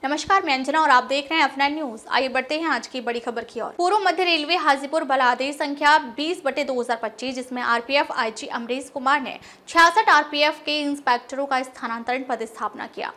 नमस्कार, मैं अंजना और आप देख रहे हैं F9 न्यूज। आइए बढ़ते हैं आज की बड़ी खबर की ओर। पूर्व मध्य रेलवे हाजीपुर बल आदेश संख्या 20/2025, जिसमें आरपीएफ आईजी अमरीश कुमार ने 66 आरपीएफ के इंस्पेक्टरों का स्थानांतरण पदस्थापना किया।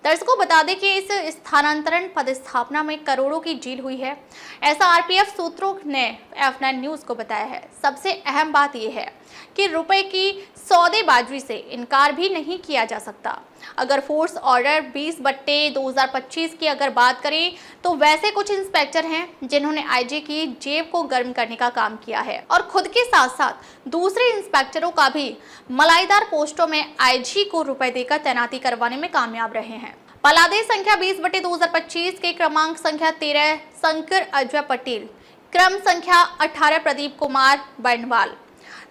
दर्शकों बता दें कि इस स्थानांतरण पदस्थापना में करोड़ों की डील हुई है, ऐसा आरपीएफ सूत्रों ने F9 न्यूज को बताया है। सबसे अहम बात यह है कि रुपए की सौदेबाजी से इनकार भी नहीं किया जा सकता। अगर फोर्स ऑर्डर 20/2025 की अगर बात करें तो वैसे कुछ इंस्पेक्टर हैं जिन्होंने आईजी की जेब को गर्म करने का काम किया है और खुद के साथ साथ दूसरे इंस्पेक्टरों का भी मलाईदार पोस्टों में आईजी को रुपए देकर तैनाती करवाने में कामयाब रहे हैं। आदेश संख्या 20/2025 के क्रमांक संख्या 13 शंकर अजय पटेल, क्रम संख्या 18 प्रदीप कुमार बंडवाल,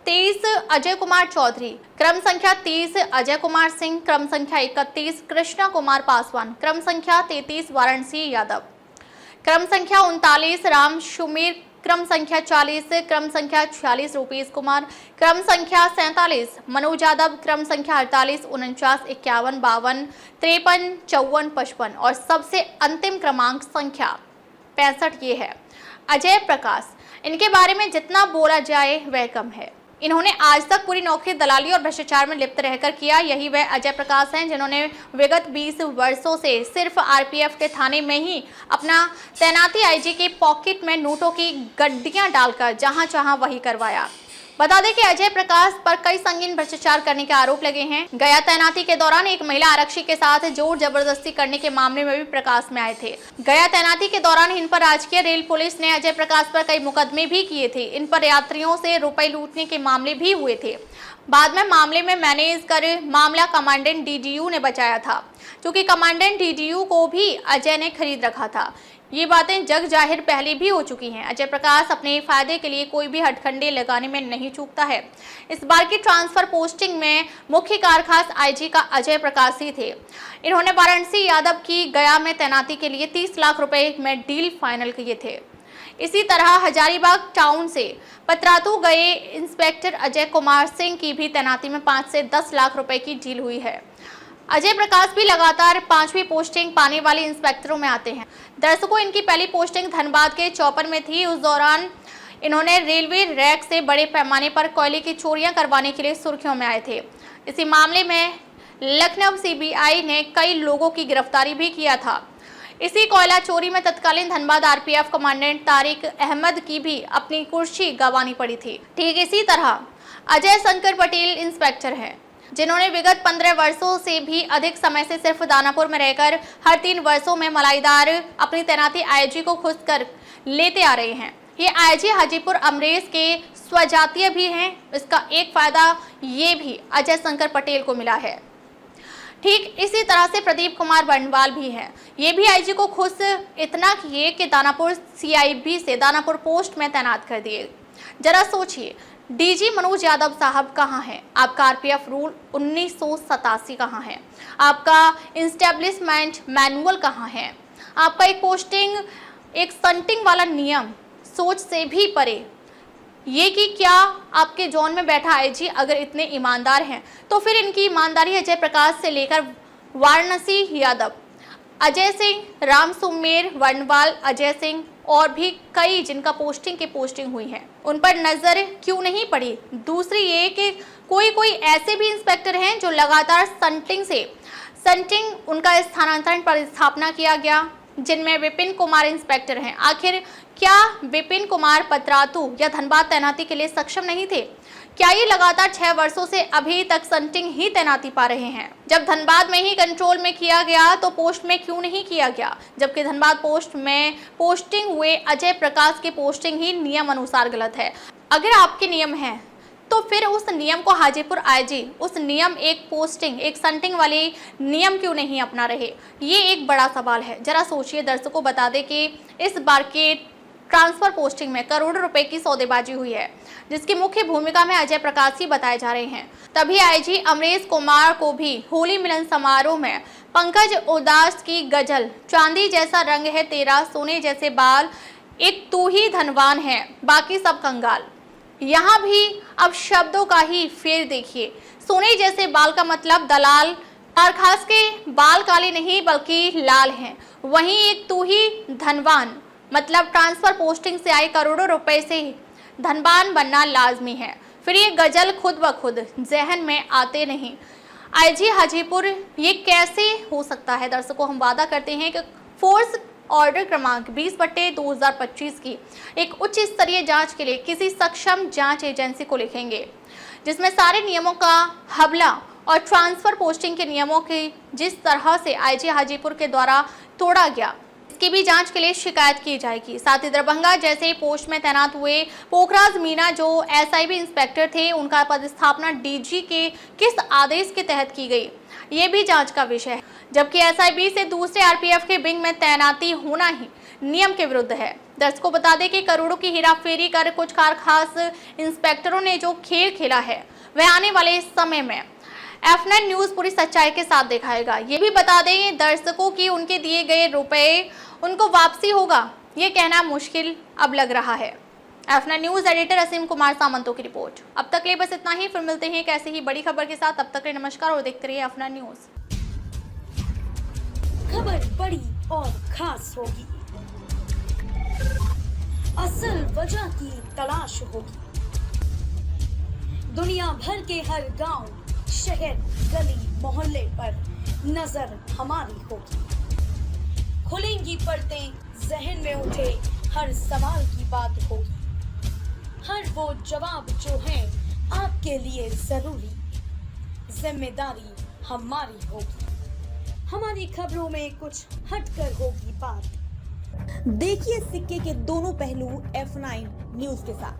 23 अजय कुमार चौधरी, क्रम संख्या 30 अजय कुमार सिंह, क्रम संख्या 31 कृष्णा कुमार पासवान, क्रम संख्या 33 वाराणसी यादव, क्रम संख्या 39 राम सुमीर, क्रम संख्या 40, क्रम संख्या 46 रूपेश कुमार, क्रम संख्या 47 मनोज यादव, क्रम संख्या 48 49 51 52 53 54 55 और सबसे अंतिम क्रमांक संख्या 65 ये है अजय प्रकाश। इनके बारे में जितना बोला जाए वह कम है। इन्होंने आज तक पूरी नौकरी दलाली और भ्रष्टाचार में लिप्त रहकर किया। यही वह अजय प्रकाश हैं जिन्होंने विगत 20 वर्षों से सिर्फ आरपीएफ के थाने में ही अपना तैनाती आईजी के पॉकेट में नोटों की गड्डियां डालकर जहां चाहा वही करवाया। बता दें कि अजय प्रकाश पर कई संगीन भ्रष्टाचार करने के आरोप लगे हैं। गया तैनाती के दौरान एक महिला आरक्षी के साथ जोर जबरदस्ती करने के मामले में भी प्रकाश में आए थे। गया तैनाती के दौरान इन पर राजकीय रेल पुलिस ने अजय प्रकाश पर कई मुकदमे भी किए थे। इन पर यात्रियों से रुपए लूटने के मामले भी हुए थे। बाद में मामले में मैनेज कर मामला कमांडेंट डीडीयू ने बचाया था, क्योंकि कमांडेंट डीडीयू को भी अजय ने खरीद रखा था। ये बातें जग जाहिर पहले भी हो चुकी हैं। अजय प्रकाश अपने फायदे के लिए कोई भी हथकंडे लगाने में नहीं चूकता है। इस बार की ट्रांसफर पोस्टिंग में मुख्य कारखास आईजी का अजय प्रकाश ही थे। इन्होंने वाराणसी यादव की गया में तैनाती के लिए 30 लाख रुपए में डील फाइनल किए थे। इसी तरह हजारीबाग टाउन से पतरातू गए इंस्पेक्टर अजय कुमार सिंह की भी तैनाती में 5 से 10 लाख रुपए की डील हुई है। अजय प्रकाश भी लगातार 5वीं पोस्टिंग पाने वाले इंस्पेक्टरों में आते हैं। दर्शकों, इनकी पहली पोस्टिंग धनबाद के चौपर में थी। उस दौरान इन्होंने रेलवे रैक से बड़े पैमाने पर कोयले की चोरियां करवाने के लिए सुर्खियों में आए थे। इसी मामले में लखनऊ सीबीआई ने कई लोगों की गिरफ्तारी भी किया था। इसी कोयला चोरी में तत्कालीन धनबाद आरपीएफ कमांडेंट तारिक अहमद की भी अपनी कुर्सी गंवानी पड़ी थी। ठीक इसी तरह अजय शंकर पटेल इंस्पेक्टर हैं, जिन्होंने विगत 15 वर्षों से भी अधिक समय से सिर्फ दानापुर में रहकर हर 3 वर्षों में मलाईदार अपनी तैनाती आईजी को खुद कर लेते आ रहे हैं। ये आईजी हाजीपुर अमरीश के स्वजातीय भी हैं। इसका एक फायदा ये भी अजय शंकर पटेल को मिला है। ठीक इसी तरह से प्रदीप कुमार बंडवाल भी हैं। ये भी आईजी को खुद इतना किए कि दानापुर सीआईबी से दानापुर पोस्ट में तैनात कर दिए। जरा सोचिए, डीजी मनोज यादव साहब कहाँ हैं? आपका आरपीएफ रूल 1987 कहाँ है? आपका इंस्टेब्लिशमेंट मैनुअल कहाँ है? आपका एक पोस्टिंग, एक संटिंग वाला नियम सोच से भी परे। ये कि क्या आपके जोन में बैठा आईजी अगर इतने ईमानदार हैं तो फिर इनकी ईमानदारी अजय प्रकाश से लेकर वाराणसी यादव, अजय सिंह, राम सुमेर, वनवाल, अजय सिंह और भी कई जिनका पोस्टिंग हुई है, उन पर नजर क्यों नहीं पड़ी? दूसरी ये कि कोई ऐसे भी इंस्पेक्टर हैं जो लगातार संटिंग उनका स्थानांतरण पर स्थापना किया गया, जिनमें विपिन कुमार इंस्पेक्टर हैं। आखिर क्या विपिन कुमार पतरातू या धनबाद तैनाती के लिए सक्षम नहीं थे? क्या ये लगातार 6 वर्षों से अभी तक संटिंग ही तैनाती पा रहे हैं? जब धनबाद में ही कंट्रोल में किया गया तो पोस्ट में क्यों नहीं किया गया? जबकि धनबाद पोस्ट में पोस्टिंग हुए अजय प्रकाश की पोस्टिंग ही नियम अनुसार गलत है। अगर आपके नियम है तो फिर उस नियम को हाजीपुर आईजी उस नियम एक पोस्टिंग, एक संटिंग वाले नियम क्यों नहीं अपना रहे? ये एक बड़ा सवाल है। जरा सोचिए। दर्शकों बता दें कि इस बार के ट्रांसफर पोस्टिंग में करोड़ों रुपए की सौदेबाजी हुई है, जिसकी मुख्य भूमिका में अजय प्रकाश ही बताए जा रहे हैं। तभी आईजी अमरीश कुमार को भी होली मिलन समारोह में पंकज उदास की गजल, चांदी जैसा रंग है तेरा, सोने जैसे बाल, एक तू ही धनवान है, बाकी सब कंगाल। यहाँ भी अब शब्दों का ही फेर देखिए। सोने जैसे बाल का मतलब दलाल कारखास के बाल काले नहीं बल्कि लाल हैं। वहीं एक तू ही धनवान मतलब ट्रांसफर पोस्टिंग से आए करोड़ों रुपए से धनवान बनना लाजमी है। फिर ये गजल खुद ब खुद जहन में आते नहीं। आईजी हाजीपुर ये कैसे हो सकता है? दर्शकों, हम वादा करते हैं कि फोर्स ऑर्डर क्रमांक 20/2025 की एक उच्च स्तरीय जांच के लिए किसी सक्षम जांच एजेंसी को लिखेंगे, जिसमें सारे नियमों का हवला और ट्रांसफर पोस्टिंग के नियमों की जिस तरह से आईजी हाजीपुर के द्वारा तोड़ा गया, इसकी भी जांच के लिए शिकायत की जाएगी। साथ ही दरभंगा जैसे पोस्ट में तैनात हुए पोखराज मीणा जो एसआईबी इंस्पेक्टर थे, उनका पदस्थापना डीजी के किस आदेश के तहत की गई, ये भी जांच का विषय है। जबकि एसआईबी से दूसरे आरपीएफ के विंग में तैनाती होना ही नियम के विरुद्ध है। दर्शकों, बता दें कि करोड़ों की हेराफेरी कर कुछ खास इंस्पेक्टरों ने जो खेल खेला है, वह आने वाले समय में F9 न्यूज पूरी सच्चाई के साथ दिखाएगा। ये भी बता दें दर्शकों की उनके दिए गए रुपए उनको वापसी होगा, ये कहना मुश्किल अब लग रहा है। F9 न्यूज एडिटर असीम कुमार सामंतों की रिपोर्ट। अब तक ले बस इतना ही, फिर मिलते हैं एक ऐसे ही बड़ी खबर के साथ। तब तक के नमस्कार और देखते रहिए F9 न्यूज। खबर बड़ी और खास होगी, असल वजह की तलाश होगी, दुनिया भर के हर गांव, शहर, गली, मोहल्ले पर नजर हमारी होगी। खुलेंगी पर्दें, जहन में उठे हर सवाल की बात होगी, हर वो जवाब जो है आपके लिए जरूरी, जिम्मेदारी हमारी होगी। हमारी खबरों में कुछ हटकर होगी बात। देखिए सिक्के के दोनों पहलू F9 न्यूज के साथ।